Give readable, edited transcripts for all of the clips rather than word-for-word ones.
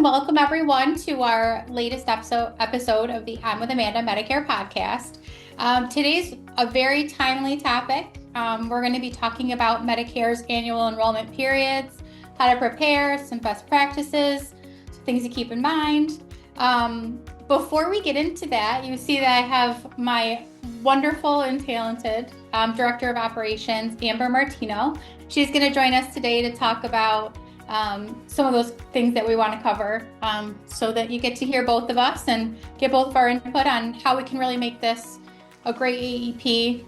and welcome everyone to our latest episode of the I'm with Amanda Medicare podcast. Today's a very timely topic. We're going to be talking about Medicare's annual enrollment periods, how to prepare, some best practices, some things to keep in mind. Before we get into that, you see that I have my wonderful and talented Director of Operations, Amber Martino. She's going to join us today to talk about some of those things that we want to cover so that you get to hear both of us and get both of our input on how we can really make this a great AEP.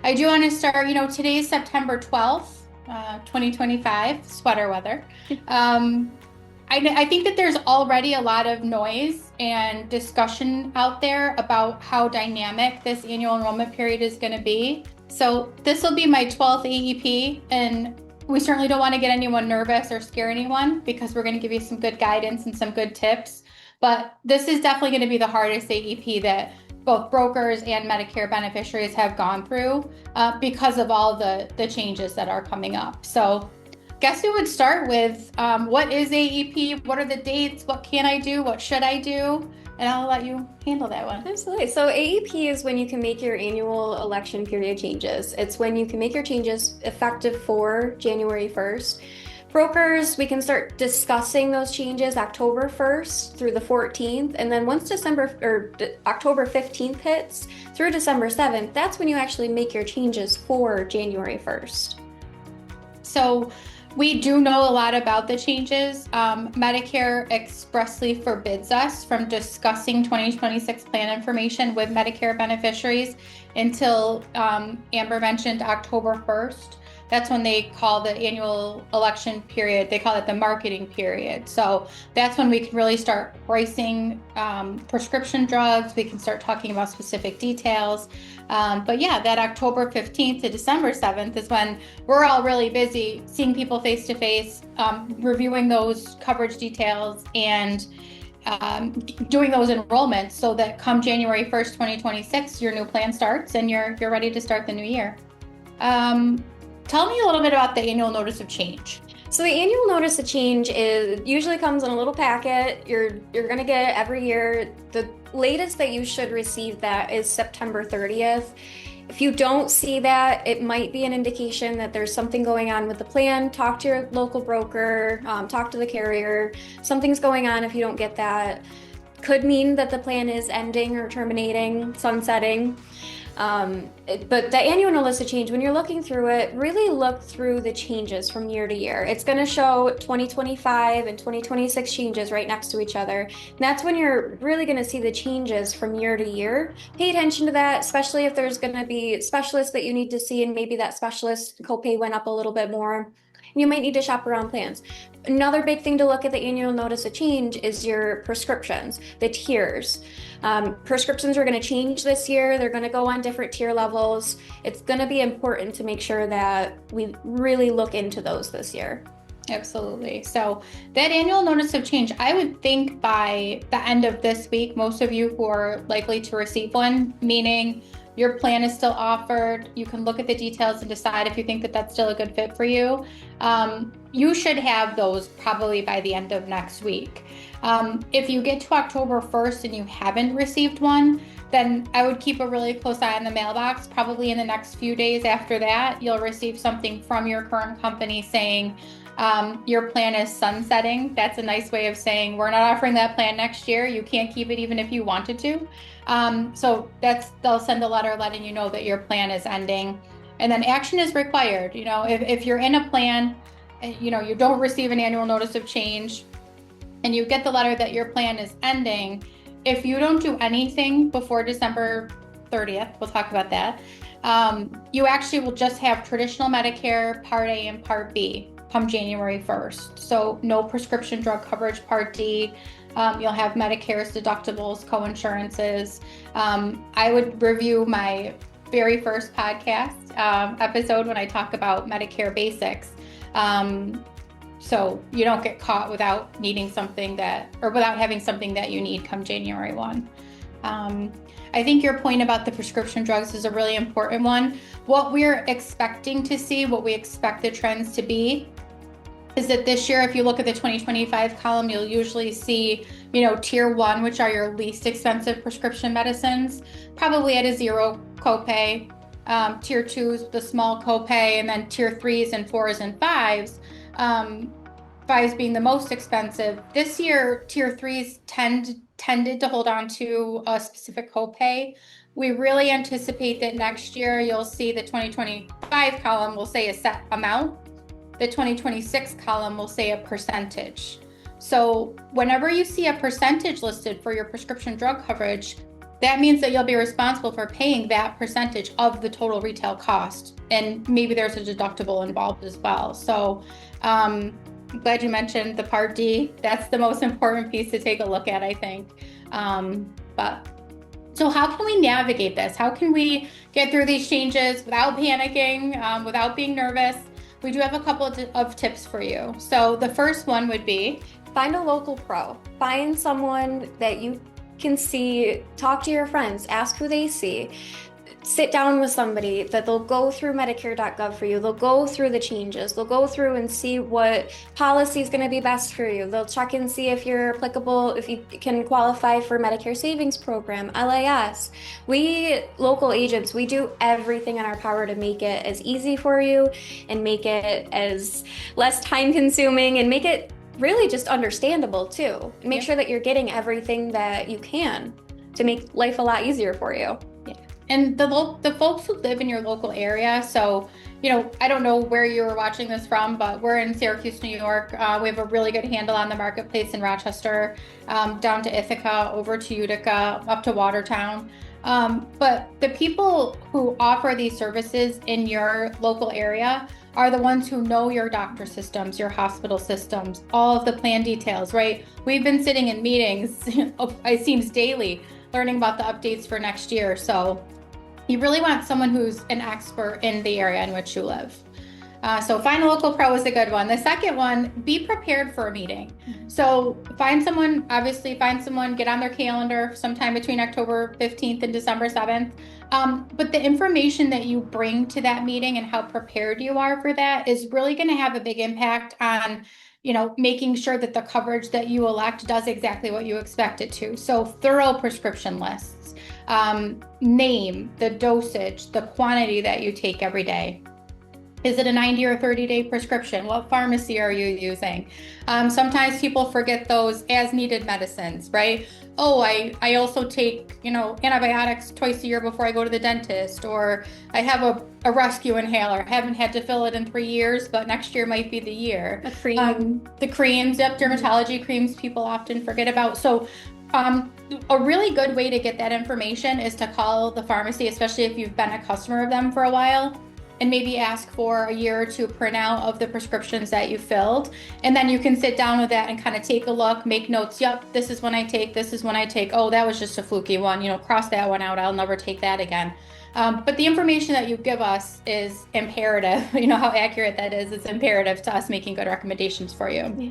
I do want to start, today is September 12th, 2025, sweater weather. I think that there's already a lot of noise and discussion out there about how dynamic this annual enrollment period is going to be. So this will be my 12th AEP, and we certainly don't want to get anyone nervous or scare anyone because we're going to give you some good guidance and some good tips. But this is definitely going to be the hardest AEP that both brokers and Medicare beneficiaries have gone through because of all the changes that are coming up. So guess we would start with what is AEP? What are the dates? What can I do? What should I do? And I'll let you handle that one. Absolutely. So AEP is when you can make your annual election period changes. It's when you can make your changes effective for January 1st. Brokers, we can start discussing those changes October 1st through the 14th. And then once October 15th hits through December 7th, that's when you actually make your changes for January 1st. So we do know a lot about the changes. Medicare expressly forbids us from discussing 2026 plan information with Medicare beneficiaries until Amber mentioned October 1st. That's when they call the annual election period, they call it the marketing period. So that's when we can really start pricing prescription drugs. We can start talking about specific details. But yeah, that October 15th to December 7th is when we're all really busy seeing people face to face, reviewing those coverage details and doing those enrollments so that come January 1st, 2026, your new plan starts and you're ready to start the new year. Tell me a little bit about the annual notice of change. So the annual notice of change usually comes in a little packet. You're going to get it every year. The latest that you should receive that is September 30th. If you don't see that, it might be an indication that there's something going on with the plan. Talk to your local broker, talk to the carrier. Something's going on if you don't get that. Could mean that the plan is ending or terminating, sunsetting. But the annual notice of change, when you're looking through it, really look through the changes from year to year. It's going to show 2025 and 2026 changes right next to each other. And that's when you're really going to see the changes from year to year. Pay attention to that, especially if there's going to be specialists that you need to see and maybe that specialist copay went up a little bit more. You might need to shop around plans. Another big thing to look at the annual notice of change is your prescriptions, the tiers. Prescriptions are going to change this year. They're going to go on different tier levels. It's going to be important to make sure that we really look into those this year. Absolutely. So that annual notice of change, I would think by the end of this week, most of you who are likely to receive one, meaning your plan is still offered, you can look at the details and decide if you think that that's still a good fit for you. You should have those probably by the end of next week. If you get to October 1st and you haven't received one, then I would keep a really close eye on the mailbox. Probably in the next few days after that, you'll receive something from your current company saying your plan is sunsetting. That's a nice way of saying we're not offering that plan next year. You can't keep it even if you wanted to. So they'll send a letter letting you know that your plan is ending, and then action is required. If you're in a plan, and you don't receive an annual notice of change, and you get the letter that your plan is ending, if you don't do anything before December 30th, we'll talk about that. You actually will just have traditional Medicare Part A and Part B come January 1st. So no prescription drug coverage Part D. You'll have Medicare's deductibles, co-insurances. I would review my very first podcast episode when I talk about Medicare basics. So you don't get caught without needing something without having something that you need come January 1. I think your point about the prescription drugs is a really important one. What we're expecting to see, what we expect the trends to be, is that this year, if you look at the 2025 column, you'll usually see, tier one, which are your least expensive prescription medicines, probably at a zero copay. Tier two's the small copay, and then tier threes and fours and fives. Fives being the most expensive. This year, tier threes tended to hold on to a specific copay. We really anticipate that next year you'll see the 2025 column will say a set amount. The 2026 column will say a percentage. So whenever you see a percentage listed for your prescription drug coverage, that means that you'll be responsible for paying that percentage of the total retail cost. And maybe there's a deductible involved as well. So I'm glad you mentioned the Part D. That's the most important piece to take a look at, I think. So how can we navigate this? How can we get through these changes without panicking, without being nervous? We do have a couple of tips for you. So the first one would be find a local pro. Find someone that you can see, talk to your friends, ask who they see. Sit down with somebody that they'll go through Medicare.gov for you. They'll go through the changes. They'll go through and see what policy is going to be best for you. They'll check and see if you're applicable, if you can qualify for Medicare Savings Program, LIS. We, local agents, we do everything in our power to make it as easy for you and make it as less time consuming and make it really just understandable too. Make sure that you're getting everything that you can to make life a lot easier for you. And the folks who live in your local area, so, I don't know where you were watching this from, but we're in Syracuse, New York. We have a really good handle on the marketplace in Rochester, down to Ithaca, over to Utica, up to Watertown. But the people who offer these services in your local area are the ones who know your doctor systems, your hospital systems, all of the plan details, right? We've been sitting in meetings, it seems daily, learning about the updates for next year. So you really want someone who's an expert in the area in which you live. So find a local pro is a good one. The second one, be prepared for a meeting. So find someone, get on their calendar sometime between October 15th and December 7th. But the information that you bring to that meeting and how prepared you are for that is really going to have a big impact on, making sure that the coverage that you elect does exactly what you expect it to. So thorough prescription lists, name the dosage, the quantity that you take every day. Is it a 90 or 30-day prescription? What pharmacy are you using? Sometimes people forget those as needed medicines, right? Oh, I also take, antibiotics twice a year before I go to the dentist, or I have a rescue inhaler. I haven't had to fill it in 3 years, but next year might be the year. A cream. The creams, dermatology creams people often forget about. So a really good way to get that information is to call the pharmacy, especially if you've been a customer of them for a while, and maybe ask for a year or two printout of the prescriptions that you filled. And then you can sit down with that and kind of take a look, make notes. Yep, this is when I take, this is when I take. Oh, that was just a fluky one. Cross that one out. I'll never take that again. But the information that you give us is imperative. How accurate that is. It's imperative to us making good recommendations for you. Yeah.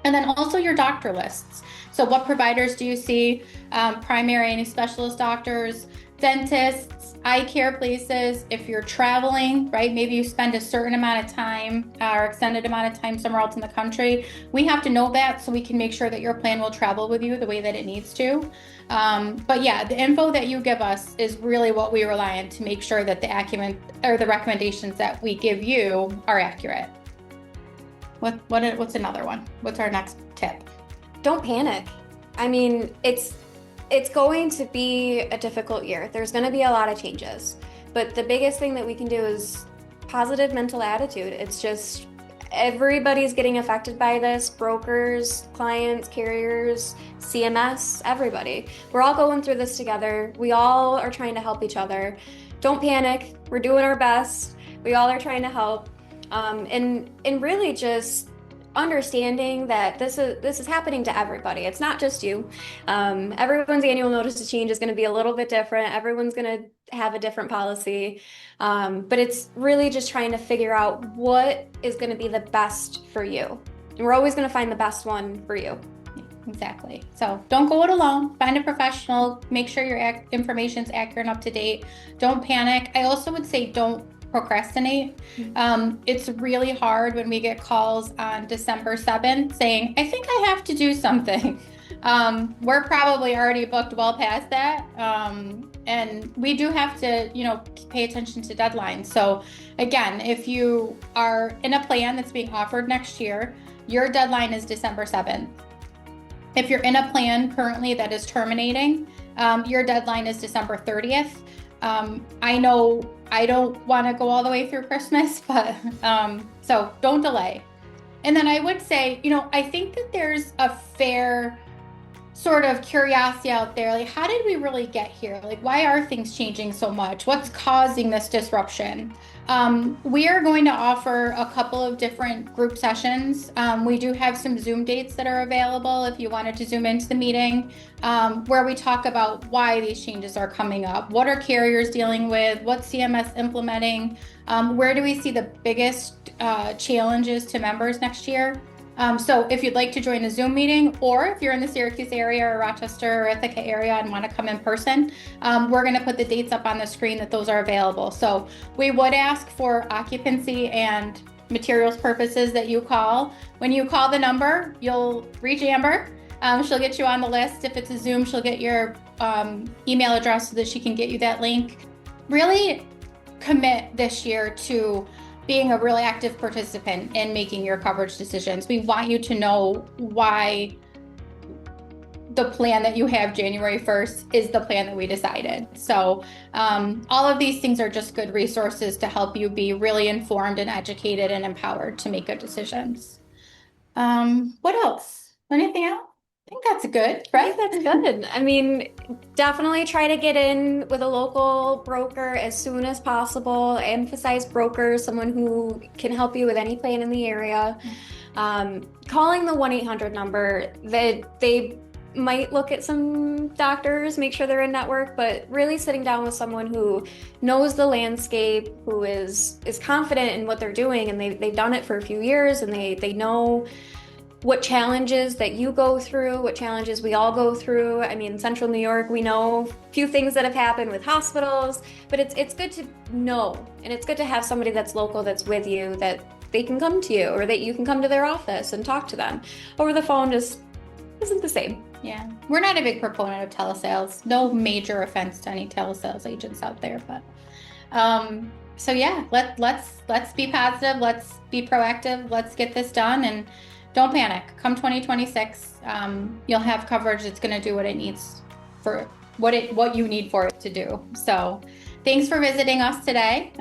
And then also your doctor lists. So what providers do you see? Primary and specialist doctors, dentists, eye care places. If you're traveling, right, maybe you spend a certain amount of time or extended amount of time somewhere else in the country. We have to know that so we can make sure that your plan will travel with you the way that it needs to. But yeah, the info that you give us is really what we rely on to make sure that the acumen or the recommendations that we give you are accurate. What's another one? What's our next tip? Don't panic. I mean, it's going to be a difficult year. There's going to be a lot of changes. But the biggest thing that we can do is positive mental attitude. It's just everybody's getting affected by this. Brokers, clients, carriers, CMS, everybody. We're all going through this together. We all are trying to help each other. Don't panic. We're doing our best. We all are trying to help. And really just understanding that this is happening to everybody. It's not just you. Everyone's annual notice to change is going to be a little bit different. Everyone's going to have a different policy. But it's really just trying to figure out what is going to be the best for you. And we're always going to find the best one for you. Exactly. So don't go it alone. Find a professional. Make sure your information's accurate and up to date. Don't panic. I also would say don't procrastinate. It's really hard when we get calls on December 7th saying, I think I have to do something. We're probably already booked well past that. And we do have to, pay attention to deadlines. So again, if you are in a plan that's being offered next year, your deadline is December 7th. If you're in a plan currently that is terminating, your deadline is December 30th. I know I don't want to go all the way through Christmas, but so don't delay. And then I would say, I think that there's a fair sort of curiosity out there. Like, how did we really get here? Like, why are things changing so much? What's causing this disruption? We are going to offer a couple of different group sessions. We do have some Zoom dates that are available if you wanted to Zoom into the meeting, where we talk about why these changes are coming up. What are carriers dealing with? What's CMS implementing? Where do we see the biggest challenges to members next year? So if you'd like to join a Zoom meeting, or if you're in the Syracuse area or Rochester or Ithaca area and want to come in person, we're going to put the dates up on the screen that those are available. So we would ask for occupancy and materials purposes that you call. When you call the number, you'll reach Amber. She'll get you on the list. If it's a Zoom, she'll get your email address so that she can get you that link. Really commit this year to being a really active participant in making your coverage decisions. We want you to know why the plan that you have January 1st is the plan that we decided. So all of these things are just good resources to help you be really informed and educated and empowered to make good decisions. What else? Anything else? I think that's good, right? I think that's good. I mean, definitely try to get in with a local broker as soon as possible. Emphasize broker, someone who can help you with any plan in the area. Calling the 1-800 number, that they might look at some doctors, make sure they're in network, but really sitting down with someone who knows the landscape, who is confident in what they're doing, and they've done it for a few years, and they know what challenges that you go through, what challenges we all go through. I mean, Central New York, we know a few things that have happened with hospitals, but it's good to know, and it's good to have somebody that's local, that's with you, that they can come to you, or that you can come to their office and talk to them. Over the phone just isn't the same. Yeah, we're not a big proponent of telesales. No major offense to any telesales agents out there, but so yeah, let's be positive, let's be proactive, let's get this done, and don't panic. Come 2026, you'll have coverage that's going to do what it needs for what you need for it to do. So thanks for visiting us today.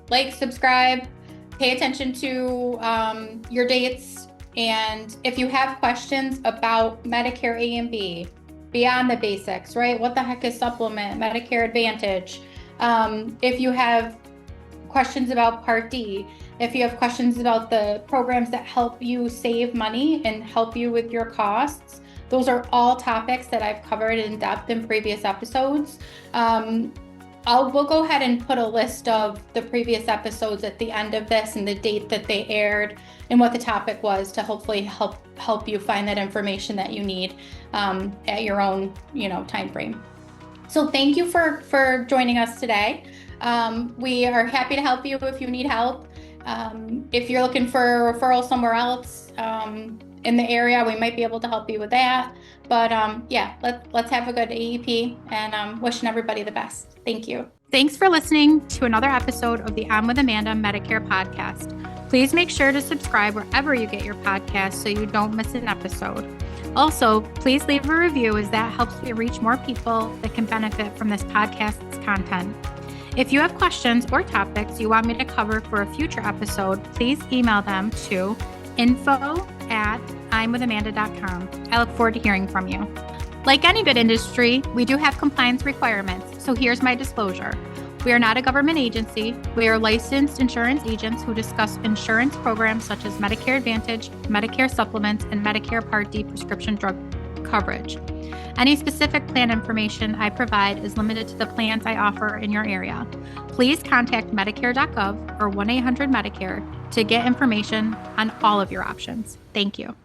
Like, subscribe, pay attention to your dates. And if you have questions about Medicare A&B, beyond the basics, right? What the heck is supplement, Medicare Advantage? If you have questions about Part D, if you have questions about the programs that help you save money and help you with your costs, those are all topics that I've covered in depth in previous episodes. We'll go ahead and put a list of the previous episodes at the end of this and the date that they aired and what the topic was to hopefully help you find that information that you need at your own time frame. So thank you for joining us today. We are happy to help you if you need help. If you're looking for a referral somewhere else in the area, we might be able to help you with that. But yeah, let's have a good AEP, and wishing everybody the best. Thank you. Thanks for listening to another episode of the I'm with Amanda Medicare podcast. Please make sure to subscribe wherever you get your podcast so you don't miss an episode. Also, please leave a review, as that helps me reach more people that can benefit from this podcast's content. If you have questions or topics you want me to cover for a future episode, please email them to info@imwithamanda.com. I look forward to hearing from you. Like any good industry, we do have compliance requirements, so here's my disclosure. We are not a government agency. We are licensed insurance agents who discuss insurance programs such as Medicare Advantage, Medicare Supplements, and Medicare Part D prescription drug coverage. Any specific plan information I provide is limited to the plans I offer in your area. Please contact Medicare.gov or 1-800-MEDICARE to get information on all of your options. Thank you.